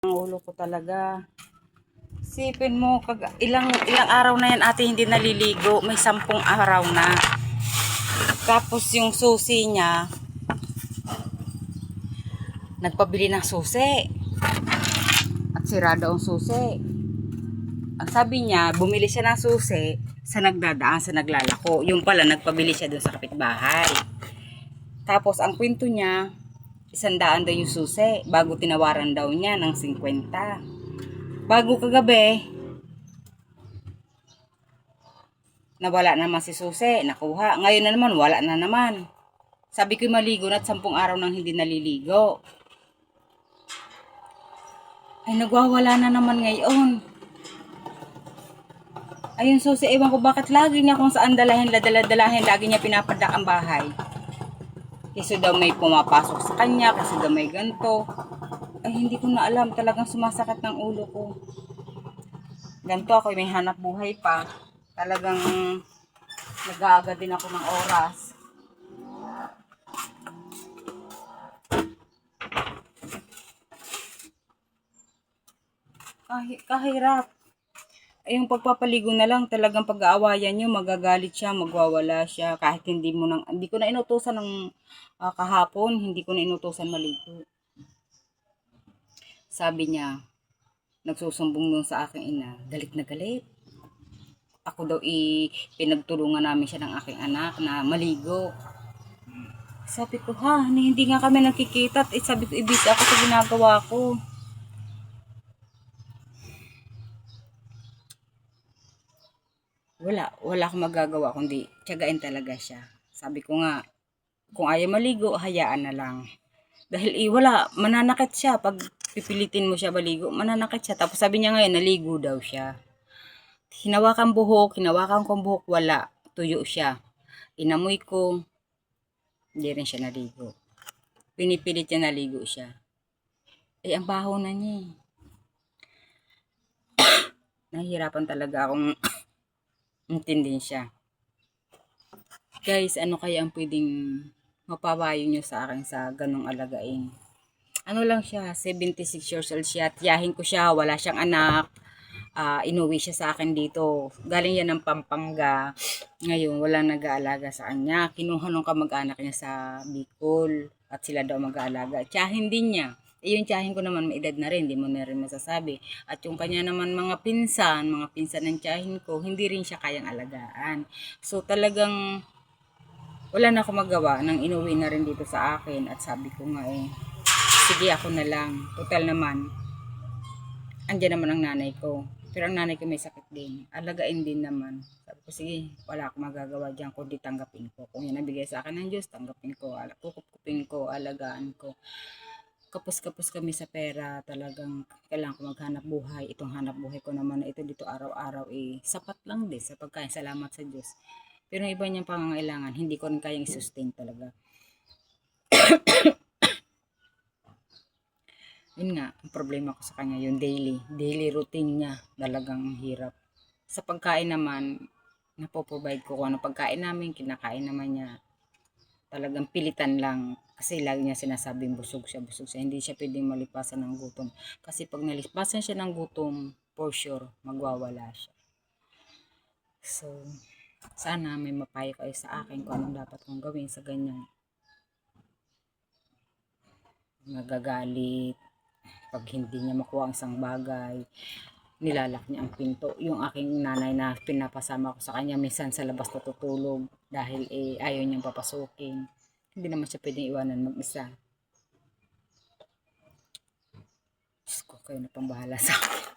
Ang ulo ko talaga. Sipin mo, ilang araw na yan ate hindi naliligo. May 10 araw na. Tapos yung susi niya, nagpabili ng susi. At sira daw ang susi. Ang sabi niya, bumili siya ng susi sa nagdadaan, sa naglalako. Yung pala, nagpabili siya doon sa kapitbahay. Tapos, ang kwento niya, 100 daw yung susi. Bago tinawaran daw niya ng 50. Bago kagabi, nawala naman si susi. Nakuha. Ngayon na naman, wala na naman. Sabi ko maligo na at 10 araw nang hindi naliligo. Ay, nagwawala na naman ngayon. Ayun, susi, ewan ko bakit lagi niya kung saan dalahin, lagi niya pinapadak ang bahay. Kasi daw may pumapasok sa kanya, kasi daw may ganito. Ay, hindi ko na alam, talagang sumasakit ng ulo ko. Ganito ako, may hanap buhay pa. Talagang nag-aaga din ako ng oras. Kahirap. Ay, yung pagpapaligo na lang, talagang pag-aawayan nyo, magagalit siya, magwawala siya, kahit hindi ko na inutusan ng kahapon, hindi ko na inutusan maligo. Sabi niya, nagsusumbong dun sa aking ina, galit na galit. Ako daw pinagtulungan namin siya ng aking anak na maligo. Sabi ko, hindi nga kami nakikita. Sabi ko, ibig ako sa ginagawa ko. Wala akong magagawa kundi tiyagain talaga siya. Sabi ko nga, kung ayaw maligo, hayaan na lang. Dahil wala, mananakit siya. Pag pipilitin mo siya maligo, mananakit siya. Tapos sabi niya ngayon, naligo daw siya. Hinawakan kong buhok, wala. Tuyo siya. Inamoy ko, hindi rin siya naligo. Pinipilit niya naligo siya. Ang baho na niya. Nahihirapan talaga akong intindihin siya. Guys, ano kaya ang pwedeng mapapayo nyo sa akin sa ganong alagain? Ano lang siya, 76 years old siya, tiyahin ko siya, wala siyang anak. Inuwi siya sa akin dito. Galing yan ng Pampanga. Ngayon, walang nag-aalaga sa kanya. Kinuha nung kamag-anak niya sa Bicol. At sila daw mag-aalaga. Tiyahin din niya. Yung tiyahin ko naman may edad na rin, hindi mo na rin masasabi. At yung kanya naman mga pinsan ng tiyahin ko, hindi rin siya kayang alagaan. So talagang wala na ako magawa nang inuwi na rin dito sa akin. At sabi ko nga sige ako na lang. Total naman, andyan naman ang nanay ko. Pero ang nanay ko may sakit din. Alagain din naman. Sabi ko, sige, wala akong magagawa dyan kundi tanggapin ko. Kung yan nabigay sa akin ng Diyos, tanggapin ko. Kukupin ko, alagaan ko. Kapos-kapos kami sa pera. Talagang kailangan ko maghanap buhay. Itong hanap buhay ko naman na ito dito araw-araw sapat lang din sa pagkain. Salamat sa Diyos. Pero yung iba niyang pangangailangan, hindi ko rin kayang i-sustain talaga. Yun nga, ang problema ko sa kanya, yung daily routine niya, talagang hirap. Sa pagkain naman, napoprovide ko kung ano pagkain namin, kinakain naman niya. Talagang pilitan lang, kasi lagi niya sinasabing busog siya. Hindi siya pwedeng malipasan ng gutom. Kasi pag nalipasan siya ng gutom, for sure, magwawala siya. So, sana may mapayo kayo sa akin kung anong dapat kong gawin sa ganyan. Nagagalit. Pag hindi niya makuha ang isang bagay, nilalak niya ang pinto. Yung aking nanay na pinapasama ko sa kanya, minsan sa labas natutulog dahil ayaw niyang papasukin. Hindi naman siya pwedeng iwanan mag-isa. Diyos ko, kayo na pang bahala sa akin.